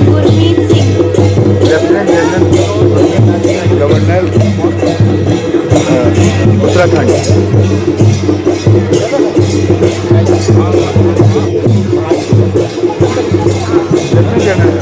Gurmeet Singh. Lieutenant general governor Uttarakhand. Lieutenant general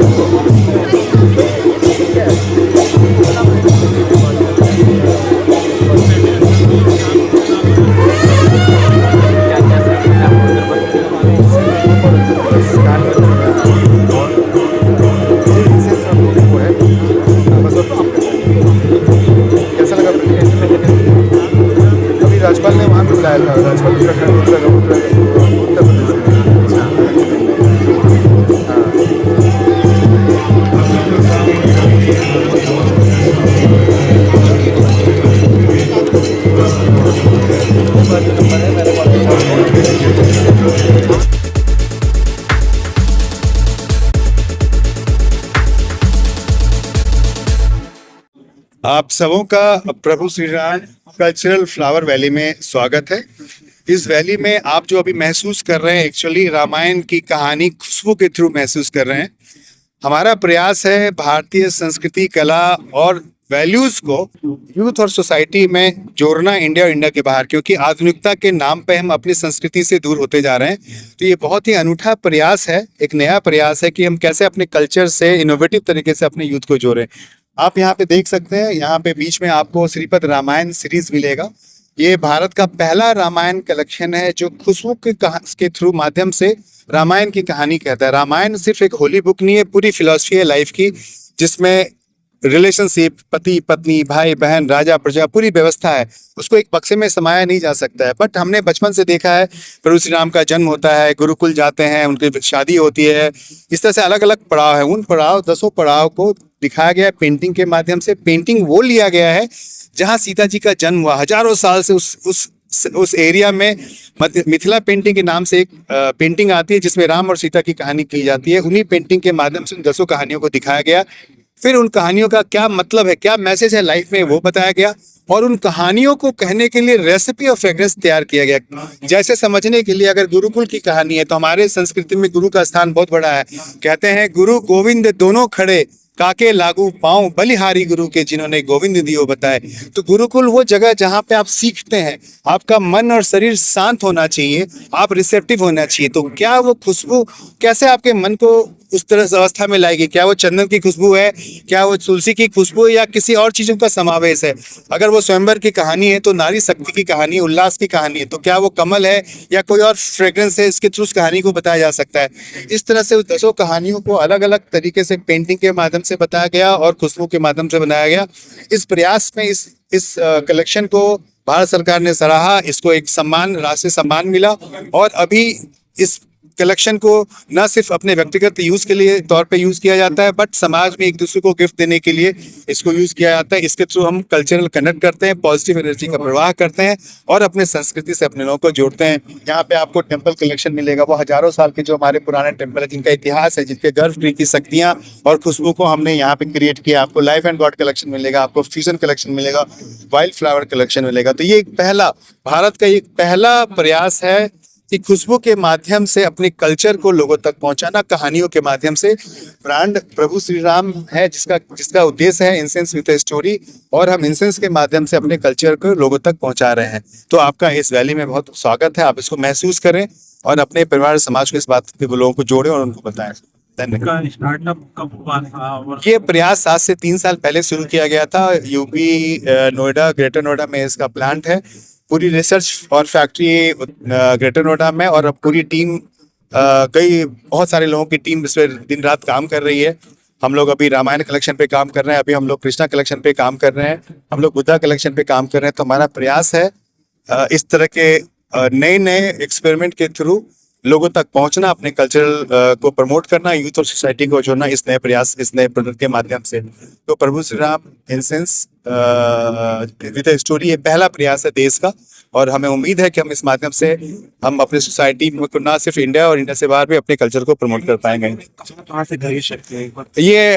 कैसा लगा अभी राज्यपाल ने वहाँ पे बुलाया था, राज्यपाल उत्तराखंड उत्तर प्रदेश आप सबों का प्रभु Shri Ram cultural flower valley में स्वागत है। इस वैली में आप जो अभी महसूस कर रहे हैं एक्चुअली रामायण की कहानी खुशबू के थ्रू महसूस कर रहे हैं। हमारा प्रयास है भारतीय संस्कृति, कला और वैल्यूज को यूथ और सोसाइटी में जोड़ना इंडिया और इंडिया के बाहर, क्योंकि आधुनिकता के नाम पे हम अपनी संस्कृति से दूर होते जा रहे हैं। तो ये बहुत ही अनूठा प्रयास है, एक नया प्रयास है कि हम कैसे अपने कल्चर से इनोवेटिव तरीके से अपने यूथ को जोड़ें। आप यहाँ पे देख सकते हैं, यहाँ पे बीच में आपको श्रीपद रामायण सीरीज मिलेगा। ये भारत का पहला रामायण कलेक्शन है जो खुशबू के थ्रू माध्यम से रामायण की कहानी कहता है। रामायण सिर्फ एक होली बुक नहीं है, पूरी फिलॉसफी है लाइफ की, जिसमें रिलेशनशिप, पति पत्नी, भाई बहन, राजा प्रजा, पूरी व्यवस्था है। उसको एक बक्से में समाया नहीं जा सकता है। बट हमने बचपन से देखा है प्रभु श्री राम का जन्म होता है, गुरुकुल जाते हैं, उनकी शादी होती है, इस तरह से अलग अलग पड़ाव है। उन पड़ाव 10 पड़ाव को दिखाया गया है पेंटिंग के माध्यम से। पेंटिंग वो लिया गया है जहाँ सीता जी का जन्म हुआ। हजारों साल से उस एरिया में मिथिला पेंटिंग के नाम से एक पेंटिंग आती है जिसमें राम और सीता की कहानी की जाती है। उन्हीं पेंटिंग के माध्यम से उन 10 कहानियों को दिखाया गया। फिर उन कहानियों का क्या मतलब है, क्या मैसेज है लाइफ में, वो बताया गया। और उन कहानियों को कहने के लिए रेसिपी और फ्रेग्रेंस तैयार किया गया। जैसे समझने के लिए अगर गुरुकुल की कहानी है तो हमारे संस्कृति में गुरु का स्थान बहुत बड़ा है। कहते हैं गुरु गोविंद दोनों खड़े, काके लागू पांव बलिहारी गुरु के, जिन्होंने गोविंद दियो बताए। तो गुरुकुल वो जगह जहाँ पे आप सीखते हैं, आपका मन और शरीर शांत होना चाहिए, आप रिसेप्टिव होना चाहिए। तो क्या वो खुशबू कैसे आपके मन को उस तरह से अवस्था में लाएगी? क्या वो चंदन की खुशबू है, क्या वो तुलसी की खुशबू है, या किसी और चीजों का समावेश है? अगर वो स्वयंवर की कहानी है तो नारी शक्ति की कहानी, उल्लास की कहानी है। तो क्या वो कमल है या कोई और फ्रेग्रेंस है? इसके थ्रू उस कहानी को बताया जा सकता है। इस तरह से उस 10 कहानियों को अलग अलग तरीके से पेंटिंग के माध्यम से बताया गया और खुशबू के माध्यम से बनाया गया। इस प्रयास में इस कलेक्शन को भारत सरकार ने सराहा, इसको एक सम्मान, राष्ट्रीय सम्मान मिला। और अभी इस कलेक्शन को न सिर्फ अपने व्यक्तिगत यूज के लिए तौर पे यूज किया जाता है, बट समाज में एक दूसरे को गिफ्ट देने के लिए इसको यूज किया जाता है। इसके थ्रू हम कल्चरल कनेक्ट करते हैं, पॉजिटिव एनर्जी का प्रवाह करते हैं और अपने संस्कृति से अपने लोगों को जोड़ते हैं। यहाँ पे आपको टेम्पल कलेक्शन मिलेगा, वो हजारों साल के जो हमारे पुराने टेम्पल है, जिनका इतिहास है, जिनके गर्भ की शक्तियाँ और खुशबू को हमने यहाँ पे क्रिएट किया। आपको लाइफ एंड गॉड कलेक्शन मिलेगा, आपको फ्यूजन कलेक्शन मिलेगा, वाइल्ड फ्लावर कलेक्शन मिलेगा। तो ये एक पहला, भारत का एक पहला प्रयास है कि खुशबू के माध्यम से अपने कल्चर को लोगों तक पहुंचाना, कहानियों के माध्यम से। ब्रांड प्रभु श्री राम है जिसका उद्देश्य है इंसेंस विद स्टोरी, और हम इंसेंस के माध्यम से अपने कल्चर को लोगों तक पहुंचा रहे हैं। तो आपका इस वैली में बहुत स्वागत है। आप इसको महसूस करें और अपने परिवार समाज को इस बात के लोगों को जोड़ें और उनको बताएं। स्टार्टअप कब हुआ था? ये प्रयास आज से 3 साल पहले शुरू किया गया था। यूपी नोएडा, ग्रेटर नोएडा में इसका प्लांट है। पूरी रिसर्च और फैक्ट्री ग्रेटर नोएडा में, और अब पूरी टीम, बहुत सारे लोगों की टीम इस पर दिन रात काम कर रही है। हम लोग अभी रामायण कलेक्शन पे काम कर रहे हैं, अभी हम लोग कृष्णा कलेक्शन पे काम कर रहे हैं, हम लोग बुद्धा कलेक्शन पे काम कर रहे हैं। तो हमारा प्रयास है इस तरह के नए नए एक्सपेरिमेंट के थ्रू लोगों तक पहुंचना, अपने कल्चरल को प्रमोट करना, यूथ और सोसाइटी को जोड़ना इस नए प्रयास, इस नए प्रोडक्ट के माध्यम से। तो प्रभु Shri Ram incense with story ये पहला प्रयास है देश का, और हमें उम्मीद है कि हम इस माध्यम से हम अपने सोसाइटी को ना सिर्फ इंडिया और इंडिया से बाहर भी अपने कल्चर को प्रमोट कर पाएंगे। कहाँ से खरीद सकते हैं? ये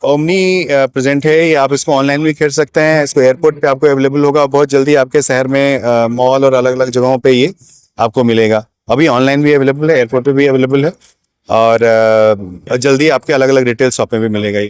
ओमनी प्रेजेंट है, ये आप इसको ऑनलाइन भी खरीद सकते हैं। इसको एयरपोर्ट पे आपको अवेलेबल होगा, बहुत जल्दी आपके शहर में मॉल और अलग अलग जगहों पे ये आपको मिलेगा। अभी ऑनलाइन भी अवेलेबल है, एयरपोर्ट पे भी अवेलेबल है। और जल्दी आपके अलग अलग रिटेल शॉप में भी मिलेगा ये।